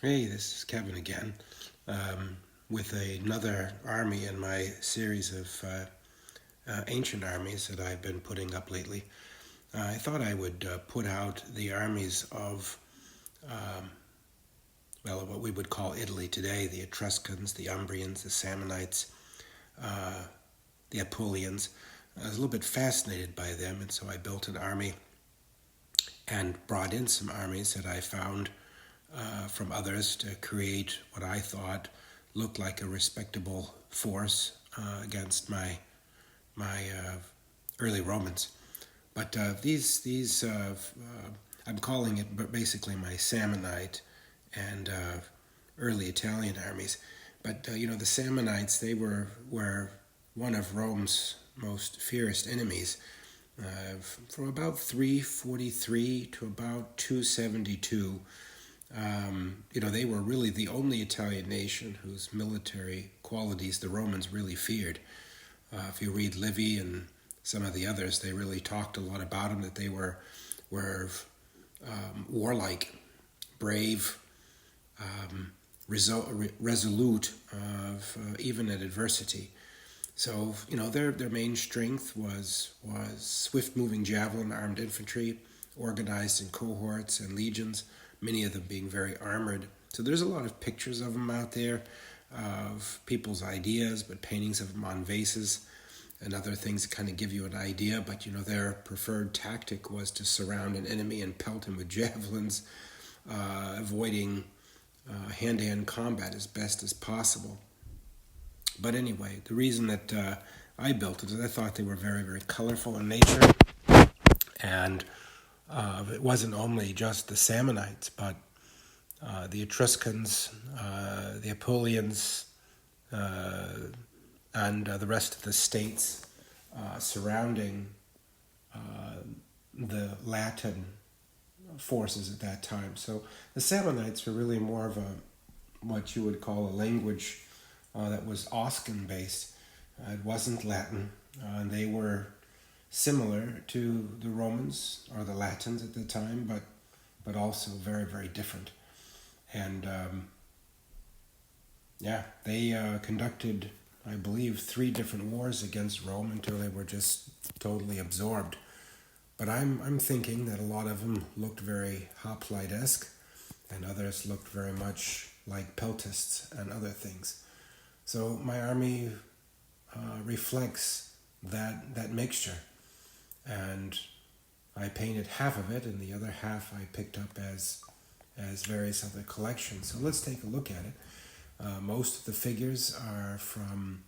Hey, this is Kevin again, with another army in my series of ancient armies that I've been putting up lately. I thought I would put out the armies of, what we would call Italy today: the Etruscans, the Umbrians, the Samnites, the Apulians. I was a little bit fascinated by them, and so I built an army and brought in some armies that I found from others to create what I thought looked like a respectable force against my early Romans. But these I'm calling it basically my Samnite and early Italian armies. But the Samnites, they were one of Rome's most fierce enemies. From about 343 to about 272, they were really the only Italian nation whose military qualities the Romans really feared. If you read Livy and some of the others, they really talked a lot about them, that they were warlike, brave, resolute, even at adversity. So, their main strength was swift-moving javelin armed infantry, organized in cohorts and legions, many of them being very armored. So there's a lot of pictures of them out there, of people's ideas, but paintings of them on vases and other things that kind of give you an idea. But, their preferred tactic was to surround an enemy and pelt him with javelins, avoiding hand-to-hand combat as best as possible. But anyway, the reason that I built it is I thought they were very, very colorful in nature. And it wasn't only just the Samnites, but the Etruscans, the Apulians, and the rest of the states surrounding the Latin forces at that time. So the Samnites were really more of what you would call a language that was Oscan based. It wasn't Latin, and they were similar to the Romans or the Latins at the time, but also very, very different. And they conducted, I believe, 3 different wars against Rome until they were just totally absorbed. But I'm thinking that a lot of them looked very hoplite-esque, and others looked very much like peltists and other things. So my army reflects that mixture, and I painted half of it, and the other half I picked up as various other collections. So let's take a look at it. Most of the figures are from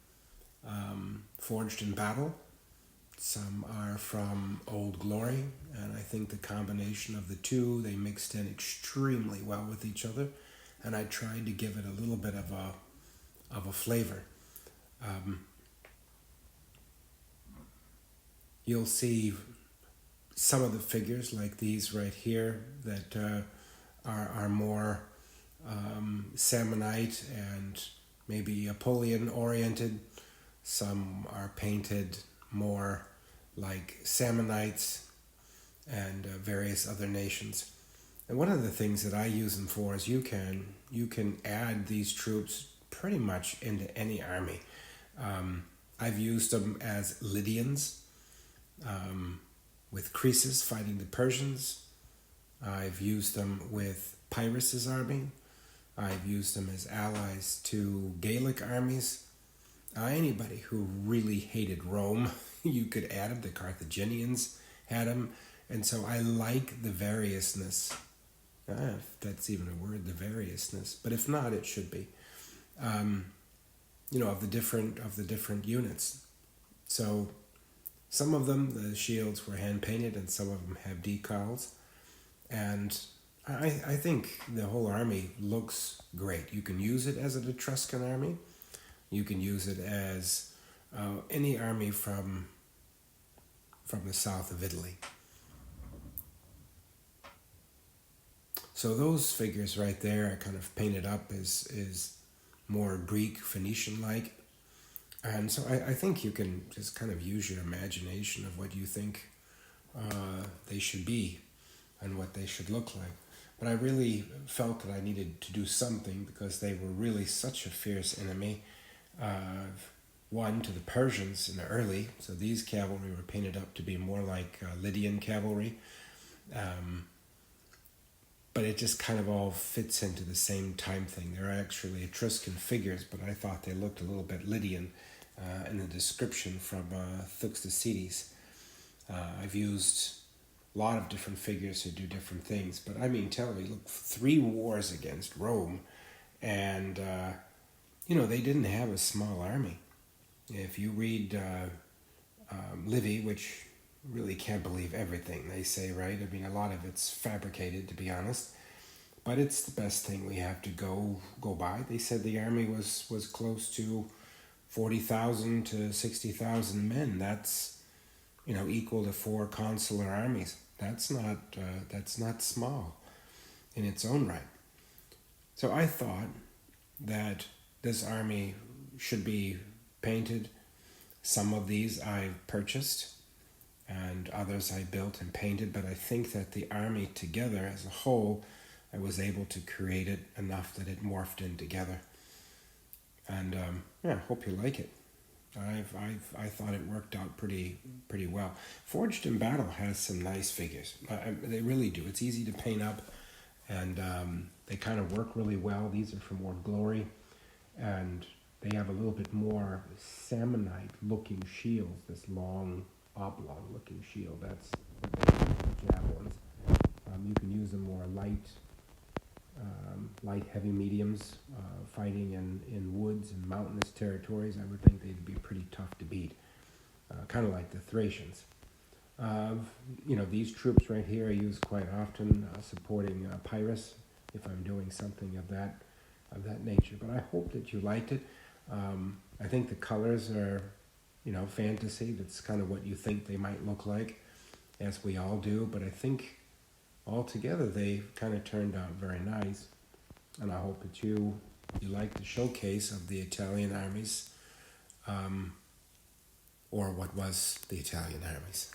Forged in Battle. Some are from Old Glory, and I think the combination of the two, they mixed in extremely well with each other, and I tried to give it a little bit of a flavor. You'll see some of the figures like these right here that are more Samnite and maybe Apulian oriented. Some are painted more like Samnites and various other nations. And one of the things that I use them for is you can add these troops pretty much into any army. I've used them as Lydians, with Croesus fighting the Persians. I've used them with Pyrrhus's army. I've used them as allies to Gallic armies. Anybody who really hated Rome, you could add them. The Carthaginians had them. And so I like the variousness. If that's even a word, the variousness. But if not, it should be. Of the different units. So some of them, the shields were hand painted, and some of them have decals. And I think the whole army looks great. You can use it as an Etruscan army. You can use it as any army from the south of Italy. So those figures right there are kind of painted up as more Greek, Phoenician-like. And so I think you can just kind of use your imagination of what you think they should be and what they should look like. But I really felt that I needed to do something because they were really such a fierce enemy. One, to the Persians in the early, so these cavalry were painted up to be more like Lydian cavalry. But it just kind of all fits into the same time thing. They're actually Etruscan figures, but I thought they looked a little bit Lydian in the description from Thucydides. I've used a lot of different figures who do different things, but I mean, tell me, look, 3 wars against Rome, and they didn't have a small army. If you read Livy, which really can't believe everything they say, right? I mean, a lot of it's fabricated, to be honest, but it's the best thing we have to go by. They said the army was close to 40,000 to 60,000 men. That's equal to 4 consular armies. That's not small in its own right. So I thought that this army should be painted. Some of these I purchased, and others I built and painted, but I think that the army together as a whole, I was able to create it enough that it morphed in together. And hope you like it. I thought it worked out pretty well. Forged in Battle has some nice figures. They really do. It's easy to paint up, and they kind of work really well. These are from War Glory, and they have a little bit more Samnite looking shields, this long oblong looking shield. That's javelins. You can use them more light heavy mediums, fighting in woods and mountainous territories. I would think they'd be pretty tough to beat, kind of like the Thracians. These troops right here I use quite often, supporting Pyrrhus if I'm doing something of that nature. But I hope that you liked it. I think the colors are fantasy. That's kind of what you think they might look like, as we all do. But I think altogether they kind of turned out very nice. And I hope that you like the showcase of the Italian armies, or what was the Italian armies.